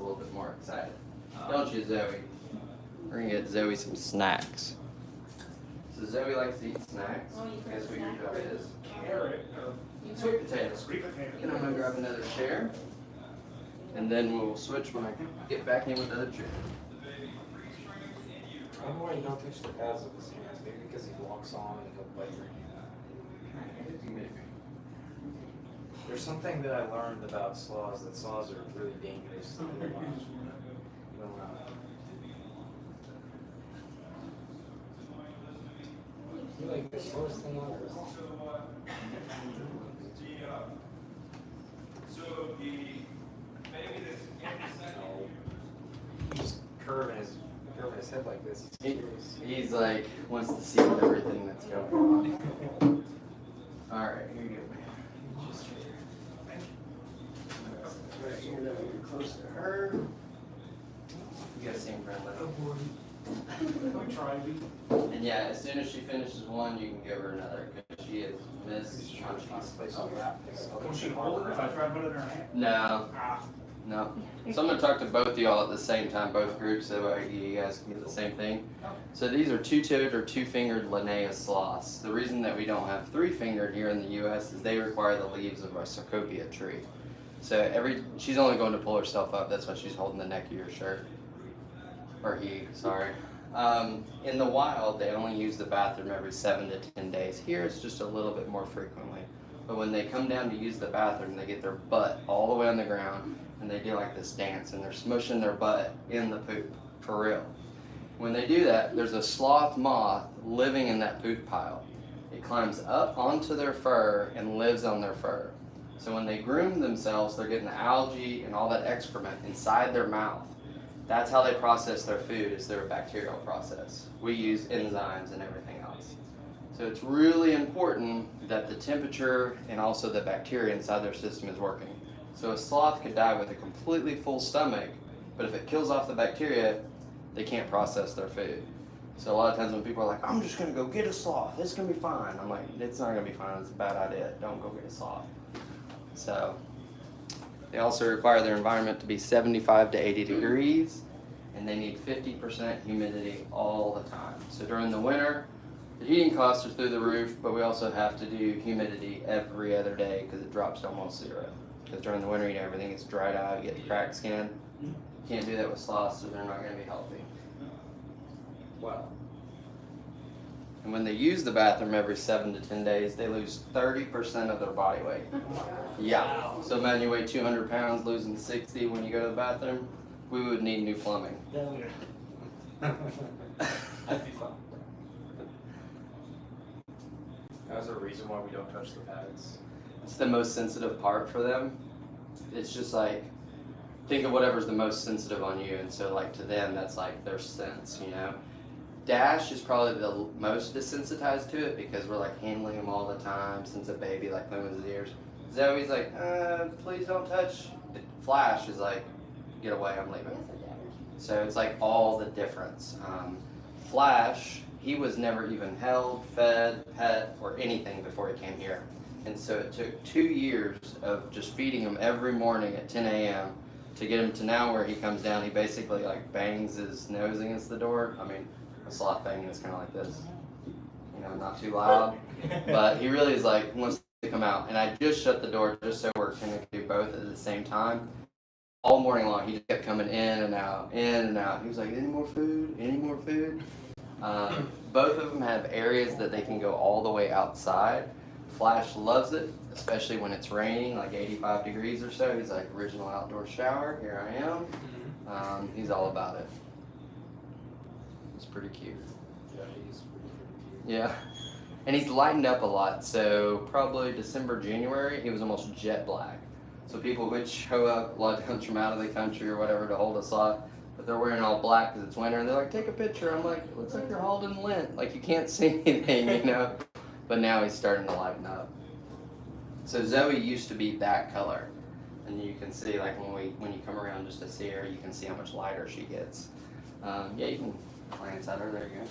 little bit more excited. Don't you, Zoe? We're gonna get Zoe some snacks. So Zoe likes to eat snacks. Guess what your job is? Carrot or Sweet potatoes. sweet potato. And I'm gonna grab another chair. And then we'll switch when I get back in with the other chair. I don't know why you don't touch the pads with his hands. Maybe because he walks on and he'll bite your hand. There's something that I learned about sloths, that sloths are really dangerous to the wild. You like the slowest thing on earth. He's curving his head like this. He's like, wants to see everything that's going on. Alright, here you go. You're a little close to her. You gotta seem friendly. We tried. And yeah, as soon as she finishes one, you can give her another because she is Miss Crunchy. Will she hold it if I try to put it in her hand? No, Ah. no. So I'm gonna talk to both of y'all at the same time, both groups, so you guys can get the same thing. So these are two-toed or two-fingered Linnaeus sloths. The reason that we don't have three-fingered here in the U.S. is they require the leaves of a Ocoee tree. So she's only going to pull herself up. That's why she's holding the neck of your shirt. Or he, sorry. In the wild, they only use the bathroom every 7 to 10 days. Here, it's just a little bit more frequently. But when they come down to use the bathroom, they get their butt all the way on the ground, and they do like this dance, and they're smushing their butt in the poop, for real. When they do that, there's a sloth moth living in that poop pile. It climbs up onto their fur and lives on their fur. So when they groom themselves, they're getting the algae and all that excrement inside their mouth. That's how they process their food, is their bacterial process. We use enzymes and everything else. So it's really important that the temperature and also the bacteria inside their system is working. So a sloth could die with a completely full stomach, but if it kills off the bacteria, they can't process their food. So a lot of times when people are like, I'm just gonna go get a sloth, it's gonna be fine. I'm like, it's not gonna be fine, it's a bad idea. Don't go get a sloth. So they also require their environment to be 75 to 80 degrees, and they need 50% humidity all the time. So during the winter, the heating costs are through the roof, but we also have to do humidity every other day because it drops to almost zero. Because during the winter, everything gets dried out, you get the cracked skin. You can't do that with sloths, so they're not going to be healthy. Wow. And when they use the bathroom every 7 to 10 days, they lose 30% of their body weight. Yeah. So imagine you weigh 200 pounds, losing 60 when you go to the bathroom. We would need new plumbing. That'd be fun. That's a reason why we don't touch the pads. It's the most sensitive part for them. It's just like, think of whatever's the most sensitive on you, and so like to them, that's like their sense, you know? Dash is probably the most desensitized to it because we're like handling him all the time since a baby, like playing with his ears. Zoe's like, please don't touch. Flash is like, get away, I'm leaving. So it's like all the difference. Flash, he was never even held, fed, pet, or anything before he came here. And so it took 2 years of just feeding him every morning at 10 a.m. to get him to now where he comes down, he basically like bangs his nose against the door. I mean, a sloth banging is kind of like this, you know, not too loud, but he really is like, wants to come out. And I just shut the door just so we're going to do both at the same time. All morning long, he just kept coming in and out, in and out. He was like, any more food? Any more food? Both of them have areas that they can go all the way outside. Flash loves it, especially when it's raining, like 85 degrees or so. He's like, original outdoor shower, here I am. He's all about it. It's pretty cute. Yeah, he's pretty cute. Yeah. And he's lightened up a lot, so probably December, January, he was almost jet black. So people would show up, a lot of times from out of the country or whatever, to hold a sloth, but they're wearing all black because it's winter, and they're like, take a picture. I'm like, it looks like you're holding lint. Like, you can't see anything, you know? But now he's starting to lighten up. So Zoe used to be that color. And you can see, like, when you come around just to see her, you can see how much lighter she gets. Yeah, you can glance at her. There you go.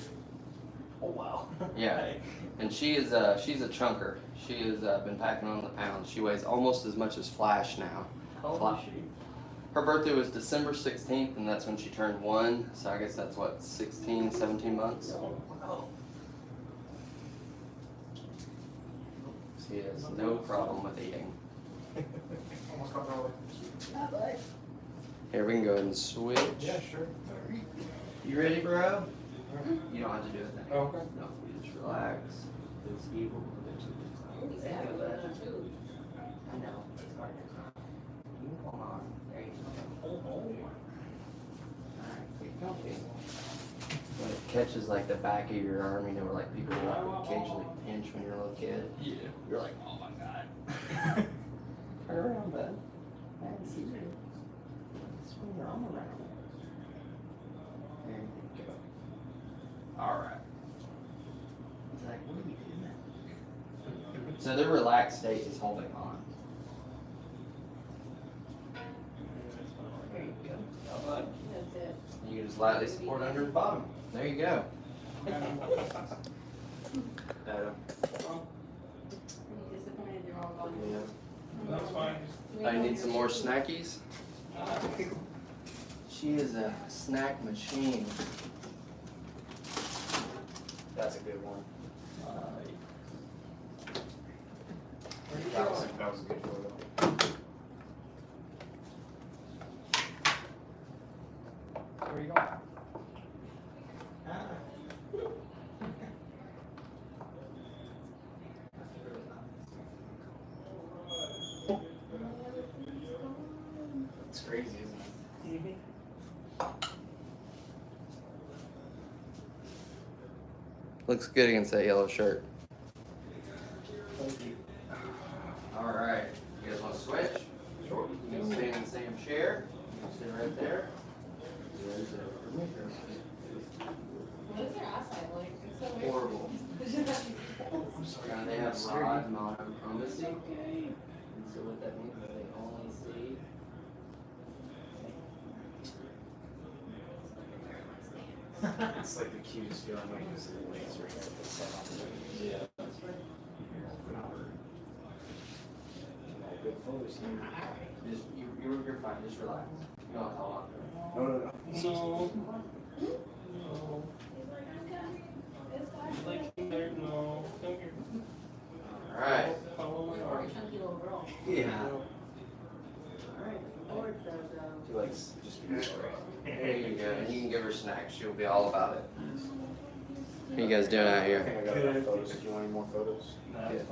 Oh, wow. Yeah. And she's a chunker. She has been packing on the pounds. She weighs almost as much as Flash now. How old is she? Her birthday was December 16th, and that's when she turned 1. So I guess that's what, 16, 17 months? She has no problem with eating. Almost got all Here, we can go ahead and switch. Yeah, sure. You ready, bro? You don't have to do it now. Oh, okay. No, you just relax. It's evil. I know. You hold on. There you go. Alright, get comfy. When it catches like the back of your arm, you know, where like people will occasionally pinch when you're a little kid. Yeah. You're like, oh my god. Turn around, bud. I didn't see you. Swing your arm around. There you go. Alright. He's like, what are you doing? So the relaxed state is holding on. There you go. That's it. You can just lightly support under the bottom. There you go. Adam. Are you disappointed they're all gone? Yeah. That's fine. I need some more snackies. She is a snack machine. That's a good one. That was a good photo. Where are you going? It's crazy, isn't it? Looks good against that yellow shirt. Alright, you guys want to switch? Sure. You can stay in the same chair. You can stay right there. What is their eyesight like? It's so weird. Horrible. They have rod monochromacy. And so what that means is they only see. It's like the cutest feeling when you see the laser right at the set on the yeah. That's right. Good photos here. Just, you're fine, just relax. You don't have to hold on to it. No. Alright. Or a chunky little girl. Yeah. Or the, She likes just being straight. There you go. And you can give her snacks. She'll be all about it. What are you guys doing out I here? think I got enough photos. Do you want any more photos? Yeah.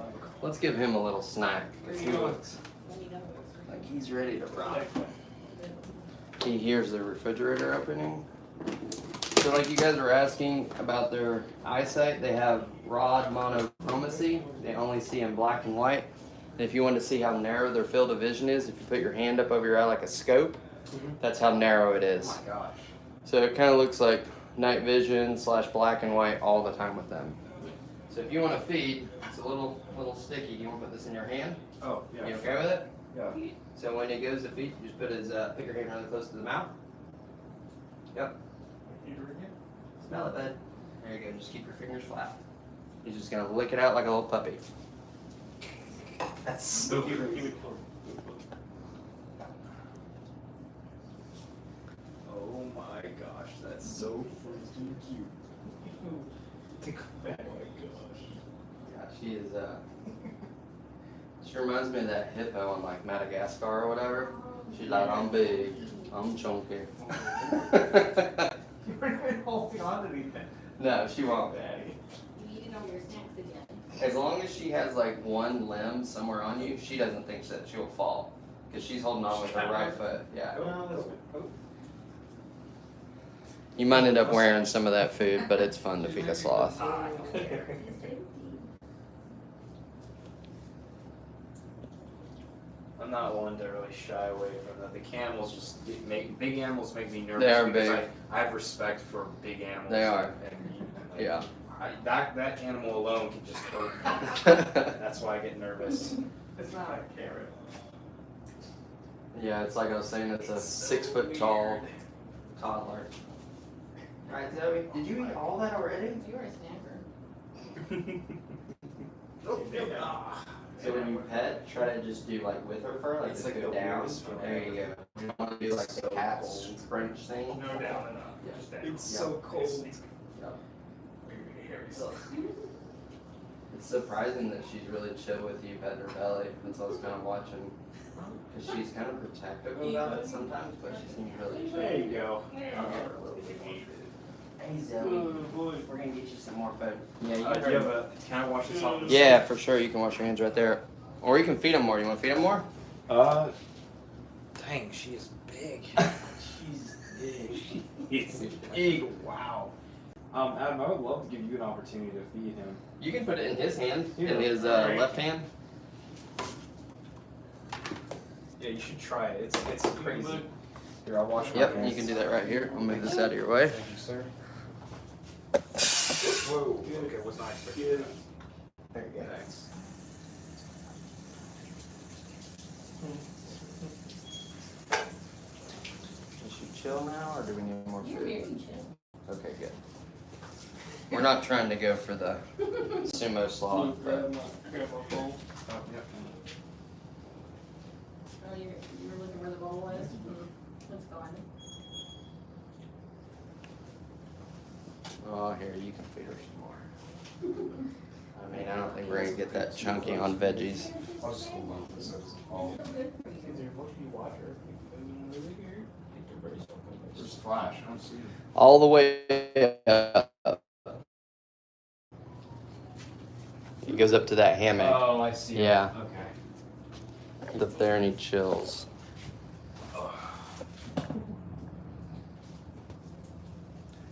Let's give him a little snack. 'Cause he looks when you know like he's ready to rock. He hears the refrigerator opening. So like you guys were asking about their eyesight, they have rod monochromacy. They only see in black and white. And if you want to see how narrow their field of vision is, if you put your hand up over your eye like a scope, that's how narrow it is. Oh my gosh. So it kind of looks like night vision / black and white all the time with them. So if you want to feed, it's a little sticky. You want to put this in your hand? Oh, yeah. You okay with it? Yeah. So when he goes to feed, you just put put your hand really close to the mouth. Yep. Smell it, bud. There you go. Just keep your fingers flat. He's just gonna lick it out like a little puppy. That's so crazy. Oh my gosh, that's so freaking cute. Oh my gosh. Yeah, she is. She reminds me of that hippo in like Madagascar or whatever. She's like, I'm big, I'm chunky. You weren't even holding on to anything. No, she won't. You eating all your snacks again. As long as she has like one limb somewhere on you, she doesn't think that she'll fall. Because she's holding on with her right foot. Yeah. Oh, that's good. Oh. You might end up wearing some of that food, but it's fun to feed a sloth. I'm not one to really shy away from that. The camels just make big animals make me nervous. They are because big. I have respect for big animals. They are. And, like, Yeah. that animal alone can just hurt me. That's why I get nervous. It's not a carrot. Yeah, it's like I was saying, it's a 6 foot tall toddler. Alright, Zoe, did you eat all that already? You're a snacker. So when you pet, try to just do like with her fur, like It's just like go the down. weirdest feeling. There you go. You don't want to do like the cat's French thing. No, down and up. Yeah. Just down. It's so cold. Yep. Hairy stuff. It's surprising that she's really chill with you petting her belly until I was kind of watching. Because she's kind of protective about it sometimes, but she seems really chill. There you go. I'll give her a little bit. Hey Zoe, we're gonna get you some more food. Yeah, you Do you have a? Can I wash this off? Yeah, for sure. You can wash your hands right there, or you can feed them more. You want to feed them more? Dang, she is big. She's big. She's big. Wow. Adam, I would love to give you an opportunity to feed him. You can put it in his hand, Yeah. in his Alright. left hand. Yeah, you should try it. It's crazy. Here, I'll wash my Yep, hands. you can do that right here. I'll move this out of your way. Thank you, sir. Whoa. Okay, was not expecting that. There you go. Thanks. Is she chill now, or do we need more You're very food? chill. Okay, good. We're not trying to go for the sumo sloth, but Oh, yep. Oh, you were looking where the bowl was? It's gone. oh, here you can feed her some more. I mean, I don't think we're gonna get that chunky on veggies. I'll just hold on to this so it doesn't fall. So good for you. Where's Flash? I don't see him. All the way up. He goes up to that hammock. Oh, I see. Yeah. Okay. Up there and he chills.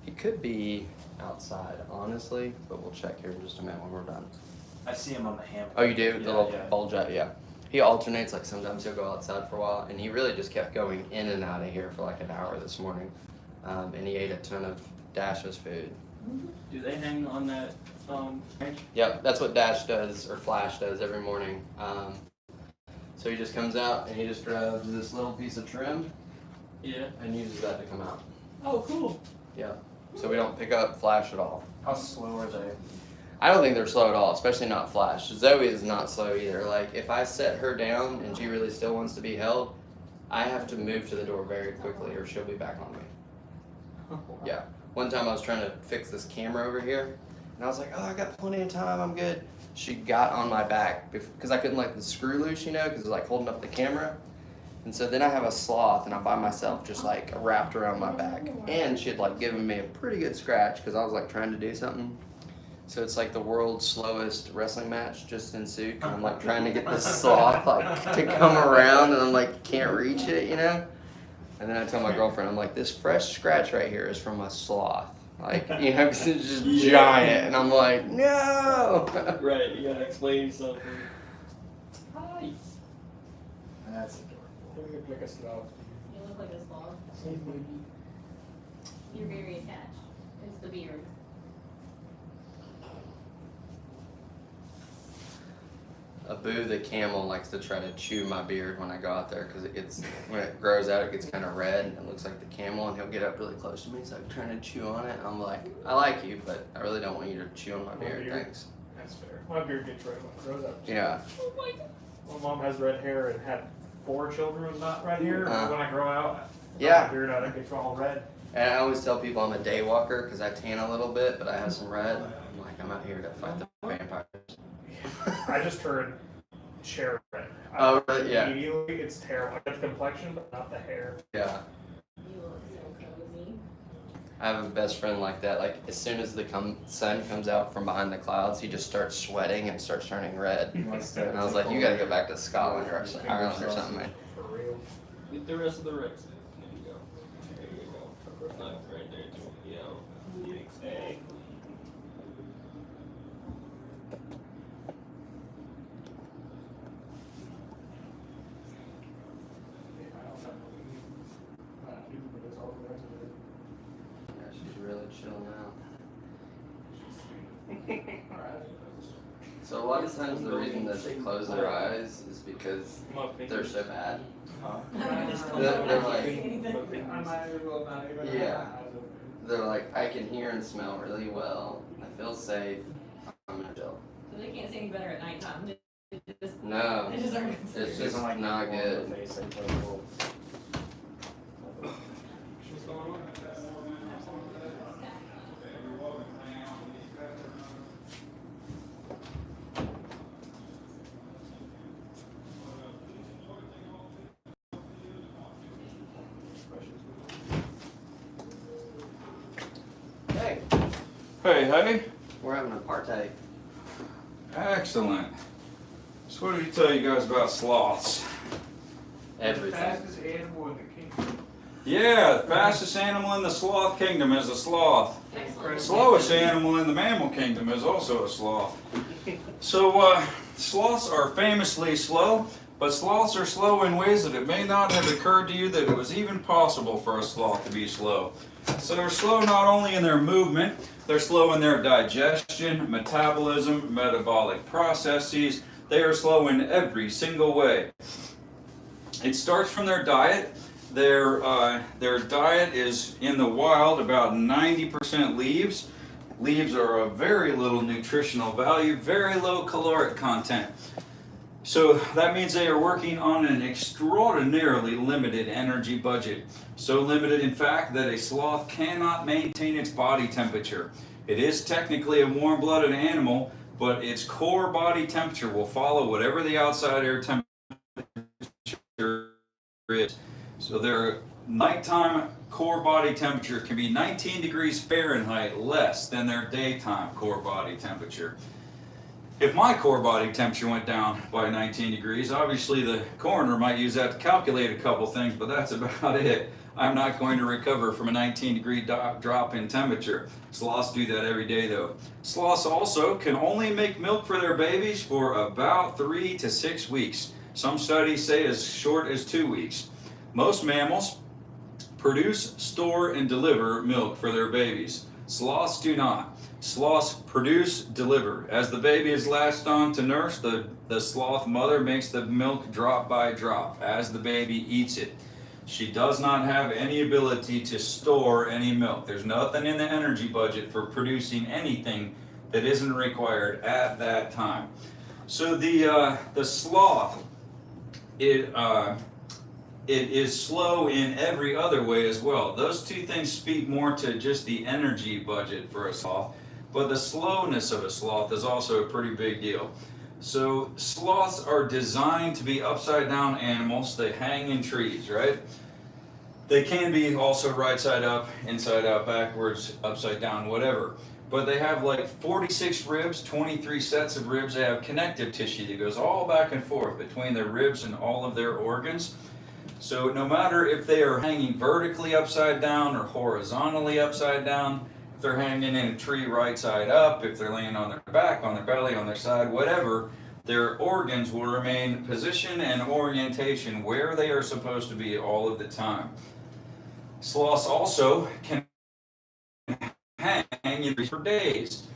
He could be outside, honestly, but we'll check here in just a minute when we're done. I see him on the hammock. Oh, you do? Yeah, The little yeah. bulge out, yeah. He alternates, like sometimes he'll go outside for a while, and he really just kept going in and out of here for like an hour this morning. And he ate a ton of Dash's food. Do they hang on that branch? Yep, that's what Dash does, or Flash does every morning. So he just comes out and he just grabs this little piece of trim Yeah. and uses that to come out. Oh, cool. Yeah. So we don't pick up Flash at all. How slow are they? I don't think they're slow at all, especially not Flash. Zoe is not slow either. Like, if I set her down and she really still wants to be held, I have to move to the door very quickly or she'll be back on me. Yeah. One time I was trying to fix this camera over here, and I was like, oh, I got plenty of time, I'm good. She got on my back because I couldn't let the screw loose, you know, because it was like holding up the camera. And so then I have a sloth, and I'm by myself, just like wrapped around my back. And she had like given me a pretty good scratch because I was like trying to do something. So it's like the world's slowest wrestling match just ensued. And I'm like trying to get this sloth like to come around, and I'm like can't reach it, you know. And then I tell my girlfriend, I'm like, this fresh scratch right here is from a sloth. Like, you know, 'cause it's just giant. And I'm like, no! Right, you gotta explain something. Hi. That's adorable. You look like a sloth. You look like a sloth. You're very attached. It's the beard. Abu the camel likes to try to chew my beard when I go out there because it gets, when it grows out, it gets kind of red and it looks like the camel, and he'll get up really close to me. He's like trying to chew on it. I'm like, I like you, but I really don't want you to chew on my beard. Thanks. That's fair. My beard gets red when it grows up. Yeah. Oh my god. My mom has red hair and had 4 children with not red hair. When I grow out, Yeah. my beard out, it gets all red. And I always tell people I'm a day walker because I tan a little bit, but I have some red. I'm like, I'm out here to fight the vampires. I just turned cherry red. Oh, really? Yeah. Immediately, it's terrible. I got the complexion, but not the hair. Yeah. You look so cozy. I have a best friend like that. Like, as soon as the sun comes out from behind the clouds, he just starts sweating and starts turning red. And I was like, you gotta go back to Scotland or Ireland or something, man. For real. Get the rest of the Rex. There you go. There you go. Right there, too. Yeah. Exactly. Yeah, she's really chill now. So a lot of times the reason that they close their eyes is because they're so bad. They're like, yeah. They're like, I can hear and smell really well. I feel safe. I'm gonna chill. So they can't see any better at nighttime. They just, No, they just aren't. it's just not good. Hey. We're having a partay. Excellent. So what did he tell you guys about sloths? Everything. Fastest animal in the kingdom. Yeah, the fastest animal in the sloth kingdom is a sloth. Excellent. Slowest animal in the mammal kingdom is also a sloth. So sloths are famously slow, but sloths are slow in ways that it may not have occurred to you that it was even possible for a sloth to be slow. So they're slow not only in their movement, they're slow in their digestion, metabolism, metabolic processes. They are slow in every single way. It starts from their diet. Their diet is in the wild about 90% leaves. Leaves are of very little nutritional value, very low caloric content. So that means they are working on an extraordinarily limited energy budget. So limited, in fact, that a sloth cannot maintain its body temperature. It is technically a warm-blooded animal, but its core body temperature will follow whatever the outside air temperature is. So their nighttime core body temperature can be 19 degrees Fahrenheit less than their daytime core body temperature. If my core body temperature went down by 19 degrees, obviously the coroner might use that to calculate a couple things, but that's about it. I'm not going to recover from a 19-degree drop in temperature. Sloths do that every day though. Sloths also can only make milk for their babies for about 3 to 6 weeks. Some studies say as short as 2 weeks. Most mammals produce, store, and deliver milk for their babies. Sloths do not. Sloths produce, deliver. As the baby is latched on to nurse, the sloth mother makes the milk drop by drop as the baby eats it. She does not have any ability to store any milk. There's nothing in the energy budget for producing anything that isn't required at that time. So the sloth, it is slow in every other way as well. Those two things speak more to just the energy budget for a sloth, but the slowness of a sloth is also a pretty big deal. So sloths are designed to be upside down animals. They hang in trees, right? They can be also right side up, inside out, backwards, upside down, whatever. But they have like 46 ribs, 23 sets of ribs. They have connective tissue that goes all back and forth between their ribs and all of their organs. So no matter if they are hanging vertically upside down or horizontally upside down, if they're hanging in a tree right side up, if they're laying on their back, on their belly, on their side, whatever, their organs will remain position and orientation where they are supposed to be all of the time. Sloths also can hang in trees for days.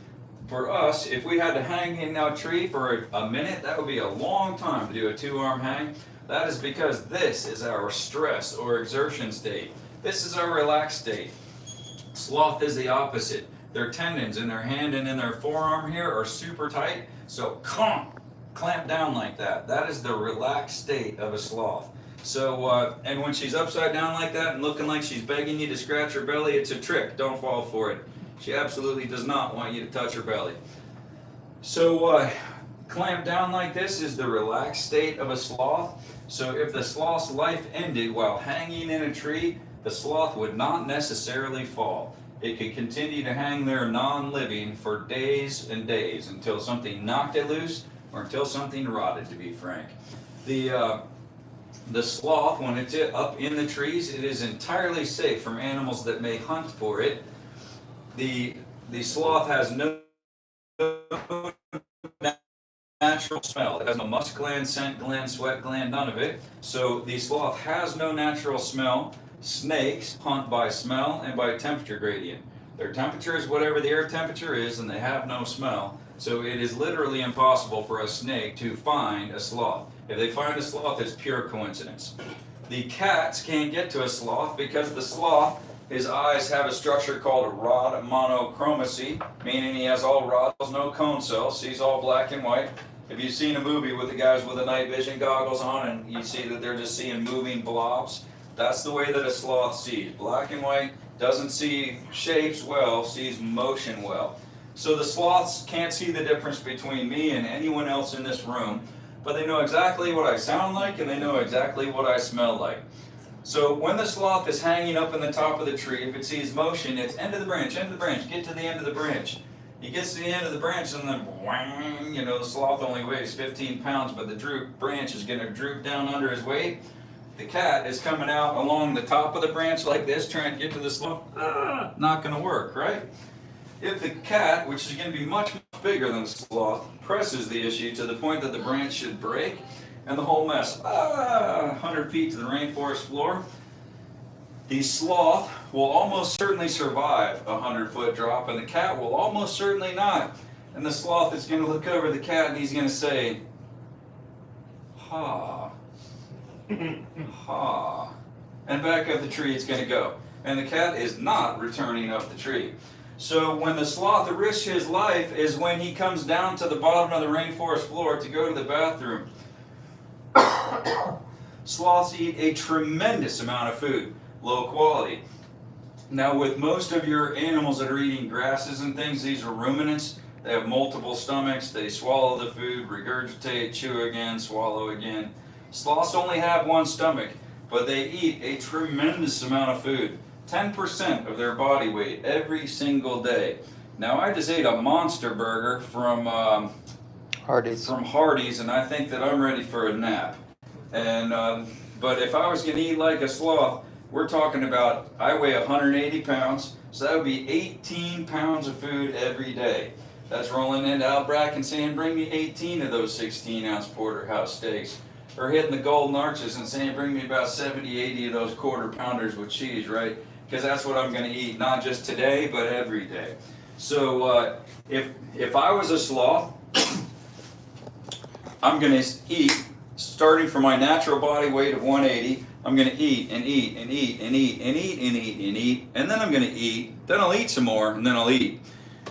For us, if we had to hang in a tree for a minute, that would be a long time to do a 2-arm hang. That is because this is our stress or exertion state. This is our relaxed state. Sloth is the opposite. Their tendons in their hand and in their forearm here are super tight, so clamp down like that. That is the relaxed state of a sloth. So, and when she's upside down like that and looking like she's begging you to scratch her belly, it's a trick. Don't fall for it. She absolutely does not want you to touch her belly. So, clamp down like this is the relaxed state of a sloth. So if the sloth's life ended while hanging in a tree, the sloth would not necessarily fall. It could continue to hang there non-living for days and days until something knocked it loose or until something rotted, to be frank. The sloth, when it's up in the trees, it is entirely safe from animals that may hunt for it. The sloth has no natural smell. It has no musk gland, scent gland, sweat gland, none of it. So the sloth has no natural smell. Snakes hunt by smell and by temperature gradient. Their temperature is whatever the air temperature is, and they have no smell. So it is literally impossible for a snake to find a sloth. If they find a sloth, it's pure coincidence. The cats can't get to a sloth because the sloth, his eyes have a structure called rod monochromacy, meaning he has all rods, no cone cells, sees all black and white. If you've seen a movie with the guys with the night vision goggles on and you see that they're just seeing moving blobs, that's the way that a sloth sees. Black and white, doesn't see shapes well, sees motion well. So the sloths can't see the difference between me and anyone else in this room, but they know exactly what I sound like and they know exactly what I smell like. So when the sloth is hanging up in the top of the tree, if it sees motion, it's end of the branch, get to the end of the branch. He gets to the end of the branch and then whang, you know, the sloth only weighs 15 pounds, but the branch is going to droop down under his weight. The cat is coming out along the top of the branch like this, trying to get to the sloth. Not going to work, right? If the cat, which is going to be much, much bigger than the sloth, presses the issue to the point that the branch should break, and the whole mess, 100 feet to the rainforest floor, the sloth will almost certainly survive a 100-foot drop, and the cat will almost certainly not. And the sloth is going to look over the cat and he's going to say, ha, ha, and back up the tree it's going to go. And the cat is not returning up the tree. So when the sloth risks his life is when he comes down to the bottom of the rainforest floor to go to the bathroom. Sloths eat a tremendous amount of food, low quality. Now with most of your animals that are eating grasses and things, these are ruminants. They have multiple stomachs, they swallow the food, regurgitate, chew again, swallow again. Sloths only have one stomach, but they eat a tremendous amount of food. 10% of their body weight every single day. Now I just ate a monster burger from Hardee's, and I think that I'm ready for a nap. And but if I was going to eat like a sloth, we're talking about, I weigh 180 pounds, so that would be 18 pounds of food every day. That's rolling into Outback and saying, bring me 18 of those 16-ounce porterhouse steaks. Or hitting the Golden Arches and saying, bring me about 70, 80 of those quarter pounders with cheese, right? Because that's what I'm going to eat, not just today, but every day. So if I was a sloth, I'm going to eat, starting from my natural body weight of 180, I'm going to eat and eat and eat and eat and eat and eat and eat, and then I'm going to eat, then I'll eat some more, and then I'll eat.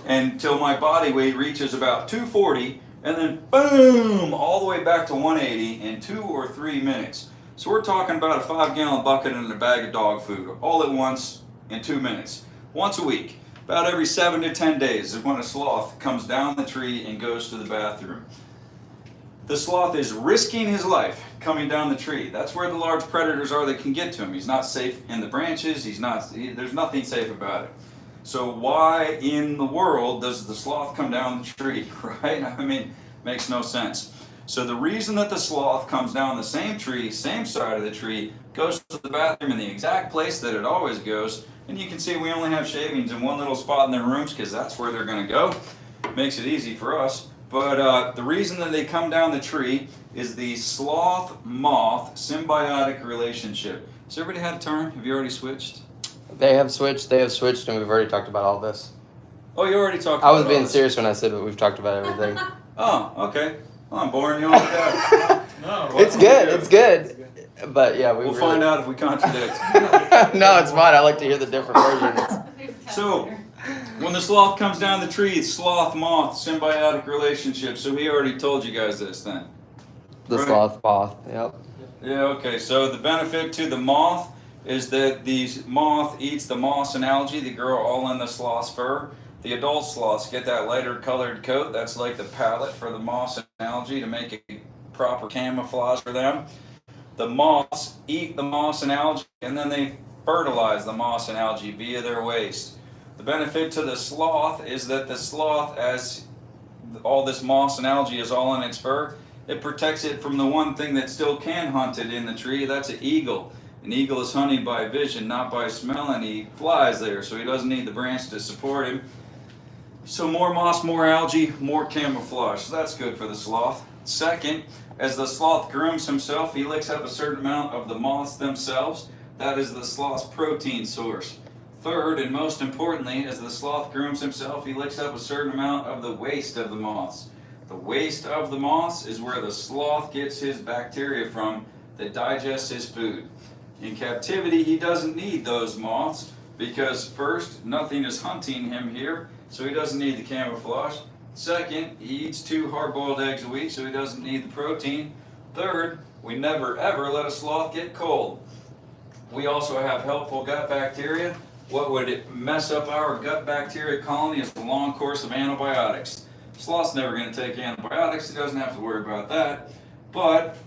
Until my body weight reaches about 240, and then boom, all the way back to 180 in 2 or 3 minutes. So we're talking about a 5-gallon bucket and a bag of dog food, all at once in 2 minutes. Once a week, about every 7 to 10 days is when a sloth comes down the tree and goes to the bathroom. The sloth is risking his life coming down the tree. That's where the large predators are that can get to him. He's not safe in the branches. There's nothing safe about it. So why in the world does the sloth come down the tree, right? I mean, makes no sense. So the reason that the sloth comes down the same tree, same side of the tree, goes to the bathroom in the exact place that it always goes, and you can see we only have shavings in one little spot in their rooms because that's where they're going to go. Makes it easy for us. But the reason that they come down the tree is the sloth-moth symbiotic relationship. Has everybody had a turn? Have you already switched? They have switched, and we've already talked about all this. Oh, you already talked about I was being this. serious when I said that we've talked about everything. Oh, okay. Well, I'm boring you on with that. No, It's good, it's good. But yeah, We'll find out if we contradict. No, it's fine. I like to hear the different versions. So, when the sloth comes down the tree, it's sloth-moth symbiotic relationship. So he already told you guys this then. The Right. sloth moth, yep. Yeah, okay. So the benefit to the moth is that the moth eats the moss and algae that grow all in the sloth's fur. The adult sloths get that lighter colored coat. That's like the palette for the moss and algae to make a proper camouflage for them. The moths eat the moss and algae, and then they fertilize the moss and algae via their waste. The benefit to the sloth is that the sloth, as all this moss and algae is all in its fur, it protects it from the one thing that still can hunt it in the tree. That's an eagle. An eagle is hunted by vision, not by smell, and he flies there, so he doesn't need the branch to support him. So more moss, more algae, more camouflage. So that's good for the sloth. Second, as the sloth grooms himself, he licks up a certain amount of the moths themselves. That is the sloth's protein source. Third, and most importantly, as the sloth grooms himself, he licks up a certain amount of the waste of the moths. The waste of the moths is where the sloth gets his bacteria from that digests his food. In captivity, he doesn't need those moths because first, nothing is hunting him here, so he doesn't need the camouflage. Second, he eats 2 hard-boiled eggs a week, so he doesn't need the protein. Third, we never ever let a sloth get cold. We also have helpful gut bacteria. What would mess up our gut bacteria colony is a long course of antibiotics. Sloth's never going to take antibiotics, he doesn't have to worry about that. But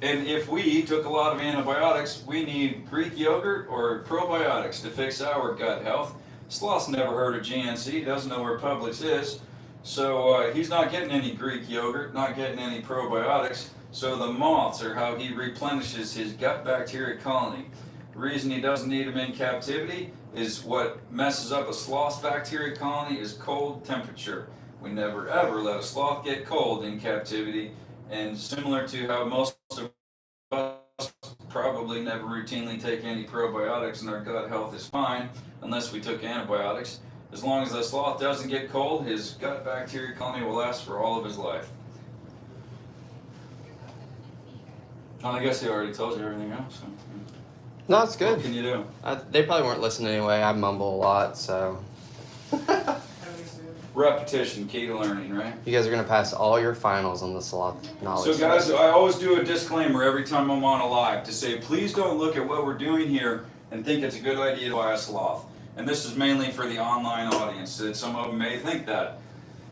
And if we took a lot of antibiotics, we need Greek yogurt or probiotics to fix our gut health. Sloth's never heard of GNC, doesn't know where Publix is. So he's not getting any Greek yogurt, not getting any probiotics. So the moths are how he replenishes his gut bacteria colony. The reason he doesn't need them in captivity is what messes up a sloth's bacteria colony is cold temperature. We never ever let a sloth get cold in captivity, and similar to how most of us probably never routinely take any probiotics and our gut health is fine unless we took antibiotics. As long as the sloth doesn't get cold, his gut bacteria colony will last for all of his life. Well, I guess he already told you everything else. So. No, it's What good. can you do? They probably weren't listening anyway. I mumble a lot, so. Repetition, key to learning, right? You guys are gonna pass all your finals on the sloth knowledge. So guys, I always do a disclaimer every time I'm on a live to say, please don't look at what we're doing here and think it's a good idea to buy a sloth. And this is mainly for the online audience, that some of them may think that.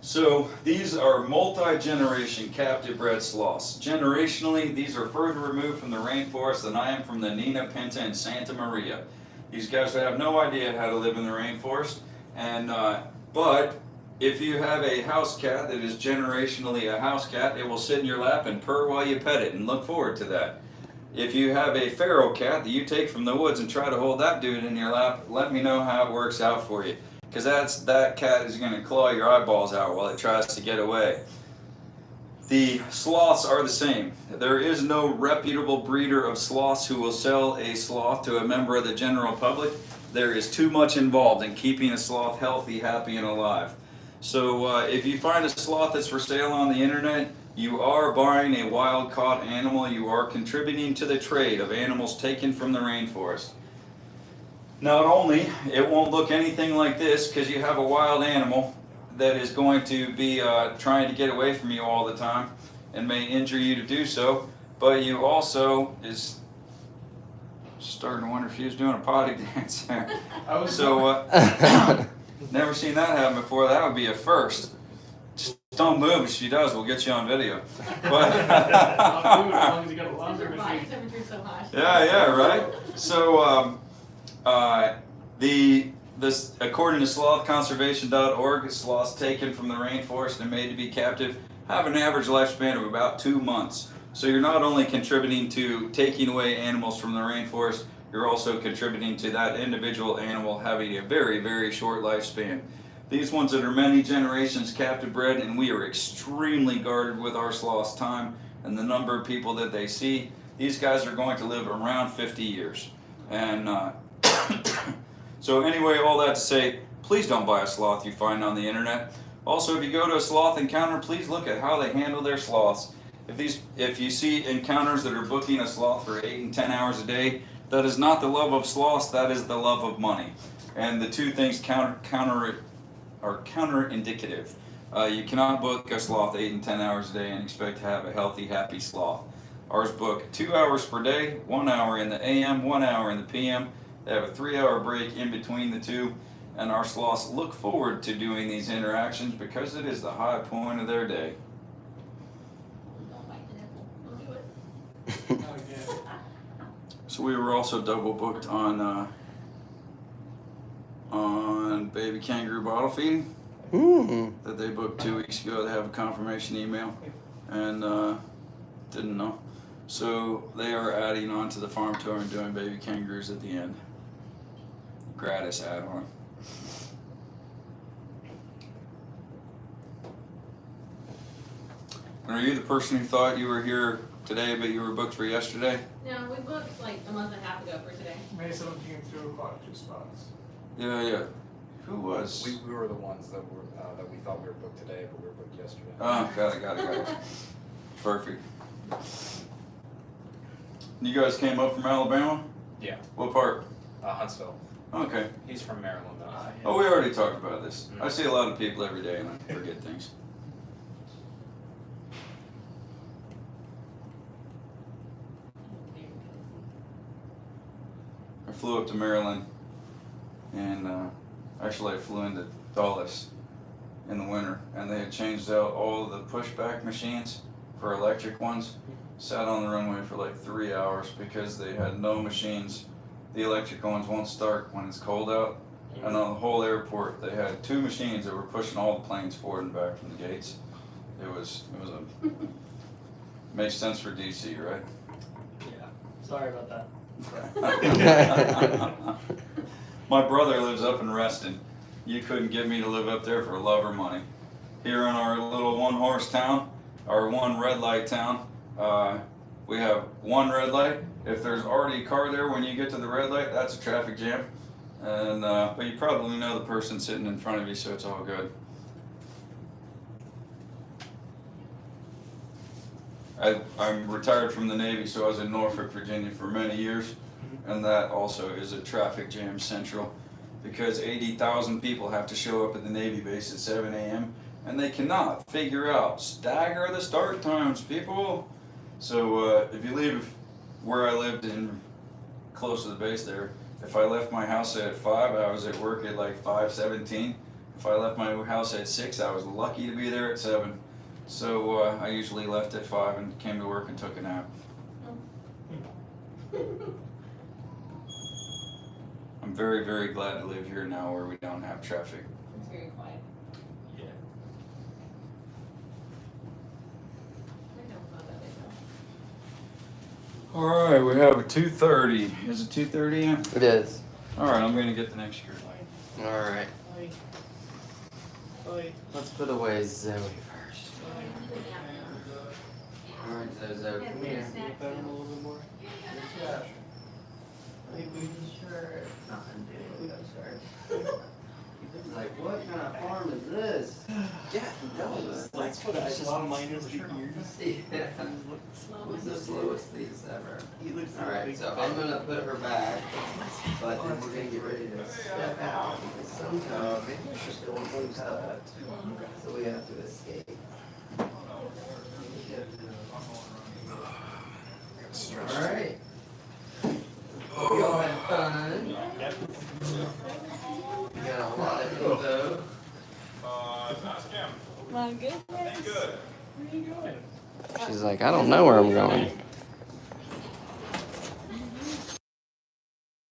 So these are multi-generation captive bred sloths. Generationally, these are further removed from the rainforest than I am from the Nina, Pinta, and Santa Maria. These guys have no idea how to live in the rainforest, and but if you have a house cat that is generationally a house cat, it will sit in your lap and purr while you pet it and look forward to that. If you have a feral cat that you take from the woods and try to hold that dude in your lap, let me know how it works out for you. Because that cat is going to claw your eyeballs out while it tries to get away. The sloths are the same. There is no reputable breeder of sloths who will sell a sloth to a member of the general public. There is too much involved in keeping a sloth healthy, happy, and alive. So if you find a sloth that's for sale on the internet, you are buying a wild-caught animal. You are contributing to the trade of animals taken from the rainforest. Not only, it won't look anything like this because you have a wild animal that is going to be trying to get away from you all the time and may injure you to do so, but you also is starting to wonder if he was doing a potty dance there. So, never seen that happen before. That would be a first. Just don't move. If she does, we'll get you on video. But I'll do it as long as you got a laundry Your body machine. temperature so high. yeah, right. So, according to slothconservation.org, sloths taken from the rainforest and made to be captive have an average lifespan of about 2 months. So you're not only contributing to taking away animals from the rainforest, you're also contributing to that individual animal having a very, very short lifespan. These ones that are many generations captive bred, and we are extremely guarded with our sloth's time and the number of people that they see. These guys are going to live around 50 years. And so anyway, all that to say, please don't buy a sloth you find on the internet. Also, if you go to a sloth encounter, please look at how they handle their sloths. If you see encounters that are booking a sloth for 8 and 10 hours a day, that is not the love of sloths, that is the love of money. And the two things are counterindicative. You cannot book a sloth 8 and 10 hours a day and expect to have a healthy, happy sloth. Ours book 2 hours per day, 1 hour in the AM, 1 hour in the PM. They have a 3-hour break in between the two, and our sloths look forward to doing these interactions because it is the high point of their day. Don't bite the nipple. Don't do it. So we were also double booked on baby kangaroo bottle feeding that they booked 2 weeks ago. They have a confirmation email and didn't know. So they are adding on to the farm tour and doing baby kangaroos at the end. Gratis add-on. And are you the person who thought you were here today but you were booked for yesterday? No, we booked like a month and a half ago for today. May 17th, 2 o'clock, 2 spots. Yeah. Who was? We were the ones that were that we thought we were booked today, but we were booked yesterday. Oh, got it. Perfect. You guys came up from Alabama? Yeah. What part? Huntsville. Okay. He's from Maryland though. Oh, we already talked about this. I see a lot of people every day and I forget things. I flew up to Maryland and actually I flew into Dulles in the winter and they had changed out all the pushback machines for electric ones Sat on the runway for like 3 hours because they had no machines. The electric ones won't start when it's cold out. And on the whole airport, they had 2 machines that were pushing all the planes forward and back from the gates. It was a makes sense for DC, right? Yeah. Sorry about that. My brother lives up in Reston. You couldn't get me to live up there for love or money. Here in our little 1-horse town, our 1 red light town, we have 1 red light. If there's already a car there when you get to the red light, that's a traffic jam. And but you probably know the person sitting in front of you, so it's all good. I'm retired from the Navy, so I was in Norfolk, Virginia for many years, and that also is a traffic jam central because 80,000 people have to show up at the Navy base at 7 a.m. and they cannot figure out stagger the start times, people. So if you leave where I lived in close to the base there, if I left my house at 5, I was at work at like 5:17. If I left my house at 6, I was lucky to be there at 7. So I usually left at 5 and came to work and took a nap. I'm very, very glad to live here now where we don't have traffic. It's very quiet. Yeah. I don't know that I know. All right, we have a 2:30. Is it 2:30 yet? It is. All right, I'm gonna get the next shirt. Alright. Bye. Let's put away Zoe first. Alright, Zoe, come here. Get that in a little bit more. Sure, nothing to do. He's like, what kind of farm is this? Yeah, no, That's what I saw minus the ears. Yeah. Who's the slowest thief ever? Alright, so I'm gonna put her back, but then we're gonna get ready to step out because sometimes she's still some stuff. So we have to escape. Alright. Y'all had fun. You got a lot of info. My goodness. Good. She's like, I don't know where I'm going.